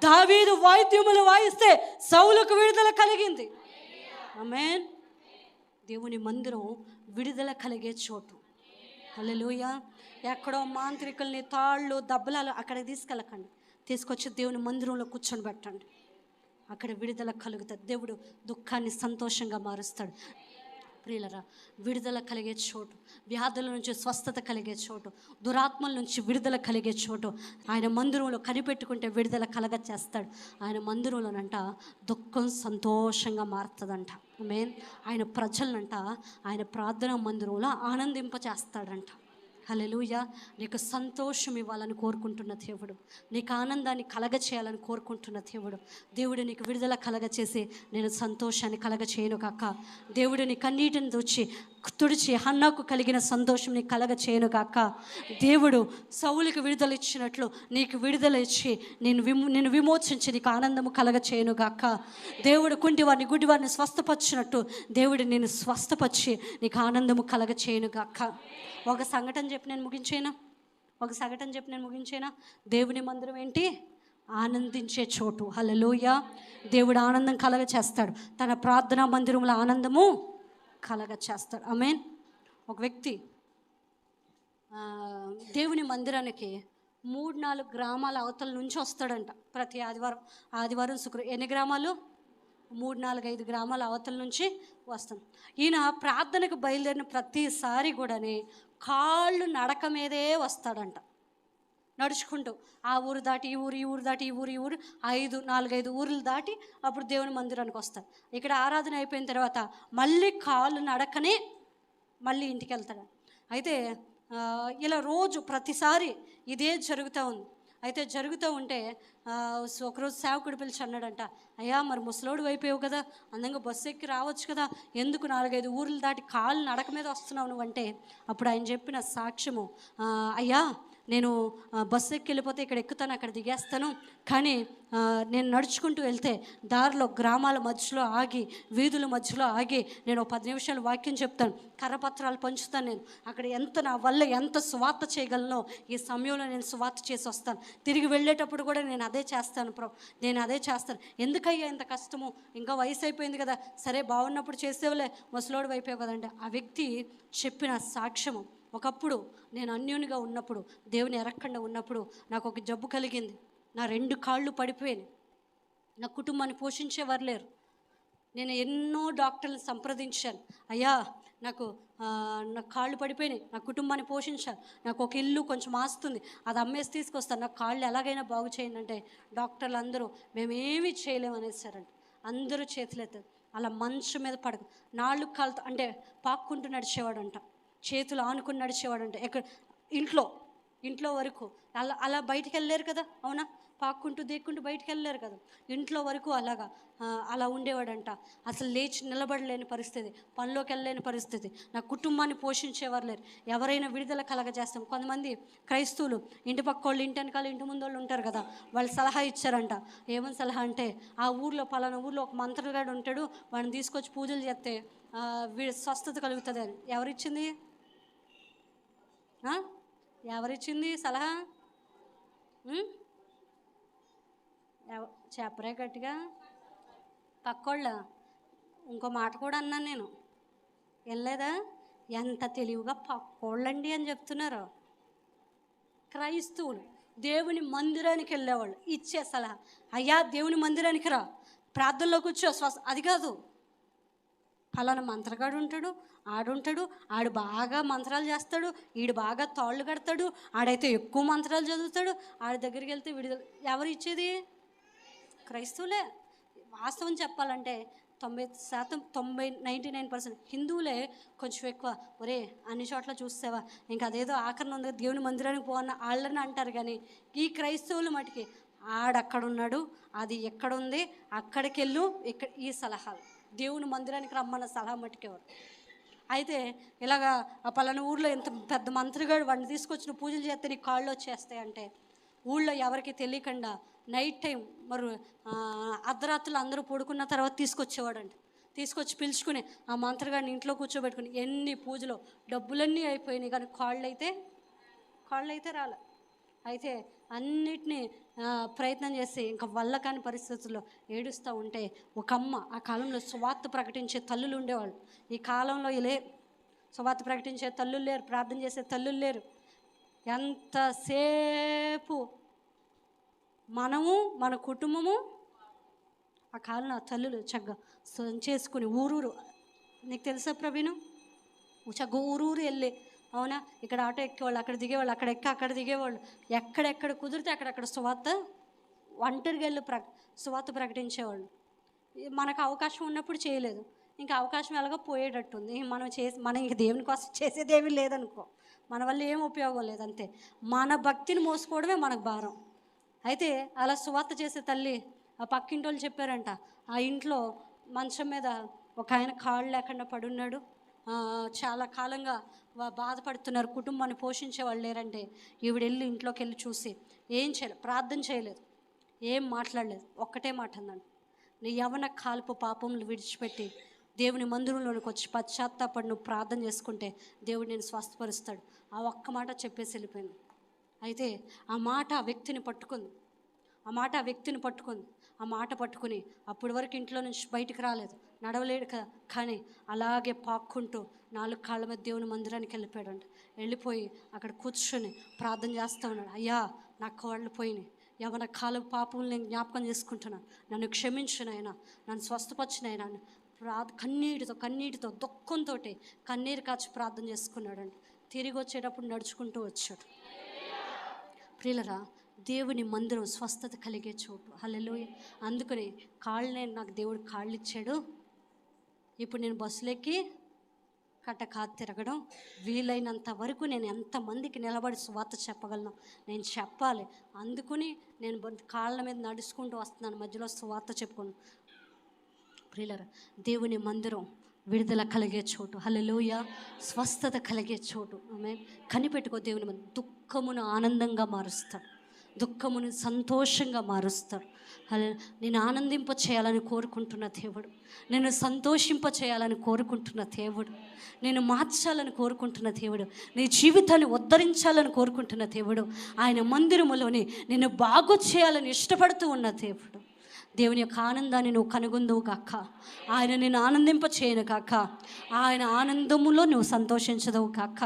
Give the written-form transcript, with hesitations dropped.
దావీదు వాయిద్యములు వాయిస్తే సౌలుకు విడుదల కలిగింది. ఆమేన్. దేవుని మందిరం విడుదల కలిగే చోటు. హల్లెలూయా. ఎక్కడో మాంత్రికుల్ని తాళ్ళు దెబ్బలాలు అక్కడికి తీసుకెళ్ళకండి. తీసుకొచ్చి దేవుని మందిరంలో కూర్చొని పెట్టండి. అక్కడ విడుదల కలుగుతుంది. దేవుడు దుఃఖాన్ని సంతోషంగా మారుస్తాడు. ప్రియులరా, విడుదల కలిగే చోటు, వ్యాధుల నుంచి స్వస్థత కలిగే చోటు, దురాత్మల నుంచి విడుదల కలిగే చోటు ఆయన మందిరంలో కనిపెట్టుకుంటే విడుదల కలగ చేస్తాడు. ఆయన మందిరంలోనంట దుఃఖం సంతోషంగా మారుతుందంట. ఆమేన్. ఆయన ప్రజలనంట ఆయన ప్రార్థనా మందిరంలో ఆనందింప చేస్తాడంట. హల్లెలూయా. నీకు సంతోషం ఇవ్వాలని కోరుకుంటున్న దేవుడు, నీకు ఆనందాన్ని కలగ చేయాలని కోరుకుంటున్న దేవుడు. దేవుడు నీకు విడుదల కలగ చేసి నేను సంతోషాన్ని కలగ చేయను కాక, దేవుడు నీ కన్నీటిని తుడిచి హన్నాకు కలిగిన సంతోషం నీకు కలగ చేయను కాక, దేవుడు సౌలుకి విడుదల ఇచ్చినట్లు నీకు విడుదల ఇచ్చి నేను విమోచించి నీకు ఆనందము కలగ చేయను గాక. దేవుడు కుంటివారిని గుడ్డివారిని స్వస్థపరిచినట్టు దేవుడు నేను స్వస్థపరిచి నీకు ఆనందము కలగ చేయను గాక. ఒక సంఘటన చెప్పి నేను ముగించేనా. దేవుని మందిరం ఏంటి? ఆనందించే చోటు. హల్లెలూయా. దేవుడు ఆనందం కలగ చేస్తాడు. తన ప్రార్థనా మందిరంలో ఆనందము కలగ చేస్తాడు. ఆమేన్. ఒక వ్యక్తి దేవుని మందిరానికి 3-4 గ్రామాల అవతల నుంచి వస్తాడంట. ప్రతి ఆదివారం శుక్రవారం. ఎన్ని గ్రామాలు? 3-4-5 గ్రామాల అవతల నుంచి వస్తాం. ఈయన ప్రార్థనకు బయలుదేరిన ప్రతిసారి కూడానే కాళ్ళు నడక మీదే వస్తాడంట, నడుచుకుంటూ. ఆ ఊరు దాటి ఈ ఊరు, ఈ ఊరు దాటి ఈ ఊరు, ఈ ఊరు 4-5 ఊర్లు దాటి అప్పుడు దేవుని మందిరానికి వస్తాడు. ఇక్కడ ఆరాధన అయిపోయిన తర్వాత మళ్ళీ కాళ్ళు నడకనే మళ్ళీ ఇంటికి వెళ్తాడు. అయితే ఇలా రోజు ప్రతిసారి ఇదే జరుగుతూ ఉంది. అయితే జరుగుతూ ఉంటే ఒకరోజు సేవకుడు పిలిచి అన్నాడంట, అయ్యా మరి ముసలోడు అయిపోయావు కదా, అందంగా బస్సు ఎక్కి రావచ్చు కదా, ఎందుకు 4-5 ఊర్లు దాటి కాళ్ళు నడక మీద వస్తున్నావు నువ్వంటే, అప్పుడు ఆయన చెప్పిన సాక్ష్యము, అయ్యా నేను బస్సు ఎక్కి వెళ్ళిపోతే ఇక్కడ ఎక్కుతాను, అక్కడ దిగేస్తాను, కానీ నేను నడుచుకుంటూ వెళ్తే దారిలో గ్రామాల మధ్యలో ఆగి, వీధుల మధ్యలో ఆగి నేను 10 నిమిషాలు వాక్యం చెప్తాను, కర్రపత్రాలు పంచుతాను. నేను అక్కడ నా వల్ల ఎంత సువార్త చేయగలనో ఈ సమయంలో నేను సువార్త చేసి వస్తాను. తిరిగి వెళ్ళేటప్పుడు కూడా నేను అదే చేస్తాను. ఎందుకయ్యా ఇంత కష్టము, ఇంకా వయసు అయిపోయింది కదా, సరే బాగున్నప్పుడు చేసేవులే, ముసలోడు అయిపోయావు కదండి. ఆ వ్యక్తి చెప్పిన సాక్ష్యము, ఒకప్పుడు నేను అన్యోన్యంగా ఉన్నప్పుడు, దేవుని ఎరక్కుండా ఉన్నప్పుడు నాకు ఒక జబ్బు కలిగింది. నా 2 కాళ్ళు పడిపోయాయి. నా కుటుంబాన్ని పోషించేవారు లేరు. నేను ఎన్నో డాక్టర్లను సంప్రదించాను. అయ్యా నాకు నా కాళ్ళు పడిపోయినాయి, నా కుటుంబాన్ని పోషించాను, నాకు ఒక ఇల్లు కొంచెం ఆస్తుంది, అది అమ్మేసి తీసుకొస్తాను, నా కాళ్ళు ఎలాగైనా బాగు చేయండి అంటే డాక్టర్లు అందరూ మేమేమీ చేయలేమనేసారంట. అందరూ చేతులెత్తారు. అలా మంచం మీద పడకు 4 కాళ్ళతో అంటే పాక్కుంటూ నడిచేవాడంట, చేతులు ఆనుకుని నడిచేవాడంట. ఇంట్లో వరకు అలా బయటికి వెళ్ళలేరు కదా, అవునా, పాక్కుంటూ దేక్కుంటూ బయటికి వెళ్ళలేరు కదా, ఇంట్లో వరకు అలా ఉండేవాడంట. అసలు లేచి నిలబడలేని పరిస్థితి, పనిలోకి వెళ్ళలేని పరిస్థితి, నా కుటుంబాన్ని పోషించేవారు లేరు. ఎవరైనా విడుదల కలగజేస్తాం. కొంతమంది క్రైస్తవులు ఇంటి పక్క వాళ్ళు, ఇంటి వెనకాల ఇంటి ముందు వాళ్ళు ఉంటారు కదా, వాళ్ళు సలహా ఇచ్చారంట. ఏమని సలహా అంటే, ఆ ఊర్లో పలానా ఊర్లో ఒక మంత్రగాడు ఉంటాడు, వాడిని తీసుకొచ్చి పూజలు చేస్తే స్వస్థత కలుగుతుంది అని. ఎవరిచ్చింది సలహా? చెప్పరే గట్టిగా. పక్కోళ్ళ. ఇంకో మాట కూడా అన్నాను నేను, వెళ్ళలేదా? ఎంత తెలివిగా పక్కోళ్ళండి అని చెప్తున్నారు. క్రైస్తవులు దేవుని మందిరానికి వెళ్ళేవాళ్ళు ఇచ్చే సలహా, అయ్యా దేవుని మందిరానికి రా, ప్రార్థనలో కూర్చో, అది కాదు. ఫలానా మంత్రగాడు ఉంటాడు, ఆడు బాగా మంత్రాలు చేస్తాడు, ఈడు బాగా తాళ్ళు కడతాడు, ఆడైతే ఎక్కువ మంత్రాలు చదువుతాడు, ఆడి దగ్గరికి వెళ్తే విడుదల. ఎవరు ఇచ్చేది? క్రైస్తవులే. వాస్తవం చెప్పాలంటే 90%, 99% హిందువులే కొంచెం ఎక్కువ. ఒరే అన్ని చోట్ల చూస్తావా, ఇంకా అదేదో ఆఖరణ ఉంది దేవుని మందిరానికి పోవన్న వాళ్ళని అంటారు. కానీ ఈ క్రైస్తవులు మటుకి ఆడక్కడున్నాడు, అది ఎక్కడుంది, అక్కడికి వెళ్ళు, ఇక్కడ ఈ సలహాలు. దేవుని మందిరానికి రమ్మన్న సలహా మట్టుకెవరు. అయితే ఇలాగా పలానా ఊర్లో ఎంత పెద్ద మంత్రిగాడు, వాడిని తీసుకొచ్చిన పూజలు చేస్తే నీ కాళ్ళు వచ్చేస్తాయంటే, ఊళ్ళో ఎవరికి తెలియకుండా నైట్ టైం మరి అర్ధరాత్రులు అందరూ పడుకున్న తర్వాత తీసుకొచ్చి పిలుచుకుని ఆ మంత్రగాడిని ఇంట్లో కూర్చోబెట్టుకుని ఎన్ని పూజలు, డబ్బులన్నీ అయిపోయినాయి, కానీ కాళ్ళు అయితే రాలే. అయితే అన్నిటినీ ప్రయత్నం చేసి ఇంకా వల్ల కాని పరిస్థితుల్లో ఏడుస్తూ ఉంటే ఒక అమ్మ, ఆ కాలంలో సువార్త ప్రకటించే తల్లులు ఉండేవాళ్ళు. ఈ కాలంలో లేరు, సువార్త ప్రకటించే తల్లులు లేరు, ప్రార్థన చేసే తల్లులు లేరు. ఎంతసేపు మనము మన కుటుంబము, ఆ కాలంలో ఆ తల్లులు చక్కగా చేసుకుని ఊరూరు, నీకు తెలుసా ప్రవీణు, చక్కగా ఊరూరు వెళ్ళి, అవునా, ఇక్కడ ఆటో ఎక్కేవాళ్ళు, అక్కడ దిగేవాళ్ళు, అక్కడ అక్కడ దిగేవాళ్ళు, ఎక్కడెక్కడ కుదిరితే అక్కడక్కడ సువార్త ఒంటరిగా వెళ్ళి సువార్త ప్రకటించేవాళ్ళు. మనకు అవకాశం ఉన్నప్పుడు చేయలేదు, ఇంకా అవకాశం ఎలాగో పోయేటట్టుంది. మనం ఇంక దేవుని కోసం చేసేదేమీ లేదనుకో, మన వల్ల ఏం ఉపయోగం లేదు, అంతే. మన భక్తిని మోసుకోవడమే మనకు భారం. అయితే అలా సువార్త చేసే తల్లి, ఆ పక్కింటి వాళ్ళు చెప్పారంట, ఆ ఇంట్లో మంచం మీద ఒక ఆయన కాళ్ళు లేకుండా పడున్నాడు, చాలా కాలంగా బాధపడుతున్నారు, కుటుంబాన్ని పోషించే వాళ్ళు లేరంటే ఈవిడ వెళ్ళి ఇంట్లోకి వెళ్ళి చూసి ఏం చేయలేదు, ప్రార్థన చేయలేదు, ఏం మాట్లాడలేదు, ఒక్కటే మాట అన్నాడు, నీ యవ్వన కాల్పు పాపములు విడిచిపెట్టి దేవుని మందిరంలోనికి వచ్చి పశ్చాత్తాపడి నువ్వు ప్రార్థన చేసుకుంటే దేవుడు నేను స్వస్థపరుస్తాడు. ఆ ఒక్క మాట చెప్పేసి వెళ్ళిపోయింది. అయితే ఆ మాట ఆ వ్యక్తిని పట్టుకుంది, ఆ మాట పట్టుకుని అప్పటి వరకు ఇంట్లో నుంచి బయటికి రాలేదు, నడవలేడు కదా, కానీ అలాగే పాక్కుంటూ 4 కాళ్ళ మీద దేవుని మందిరానికి వెళ్ళిపోయాడంట. వెళ్ళిపోయి అక్కడ కూర్చొని ప్రార్థన చేస్తూ ఉన్నాడు, అయ్యా నా కాళ్ళు పోయినాయి, యవ్వన కాల పాపములు నేను జ్ఞాపకం చేసుకుంటున్నాను, నన్ను క్షమించునైనా, నన్ను స్వస్థపరిచినైనా, కన్నీటితో దుఃఖంతో కన్నీరు కాచి ప్రార్థన చేసుకున్నాడంట. తిరిగి వచ్చేటప్పుడు నడుచుకుంటూ వచ్చాడు. ప్రియులరా, దేవుని మందిరం స్వస్థత కలిగే చోటు. హల్లెలూయా. అందుకని నాకు దేవుడు కాళ్ళు ఇచ్చాడు, ఇప్పుడు నేను బస్సులెక్కి కట్టకాదు తిరగడం, వీలైనంత వరకు నేను ఎంతమందికి నిలబడి సువార్త చెప్పగలను నేను చెప్పాలి. అందుకుని నేను కాళ్ళ మీద నడుచుకుంటూ వస్తున్నాను, మధ్యలో సువార్త చెప్పుకోను. ప్రియులరా, దేవుని మందిరం విడుదల కలిగే చోటు. హల్లెలూయా. స్వస్థత కలిగే చోటు. ఆమేన్. కనిపెట్టుకో, దేవుని మందిరం దుఃఖమును ఆనందంగా మారుస్తాడు, దుఃఖమును సంతోషంగా మారుస్తాడు. నేను ఆనందింప చేయాలని కోరుకుంటున్న దేవుడు, నేను సంతోషింప చేయాలని కోరుకుంటున్న దేవుడు, నేను మార్చాలని కోరుకుంటున్న దేవుడు, నీ జీవితాన్ని ఉద్ధరించాలని కోరుకుంటున్న దేవుడు, ఆయన మందిరములోని నిన్ను బాగు చేయాలని ఇష్టపడుతూ ఉన్న దేవుడు. దేవుని యొక్క ఆనందాన్ని నువ్వు కనుగొందువు కాక, ఆయన నిన్ను ఆనందింప చేయను కాక, ఆయన ఆనందములో నువ్వు సంతోషించదవు కాక.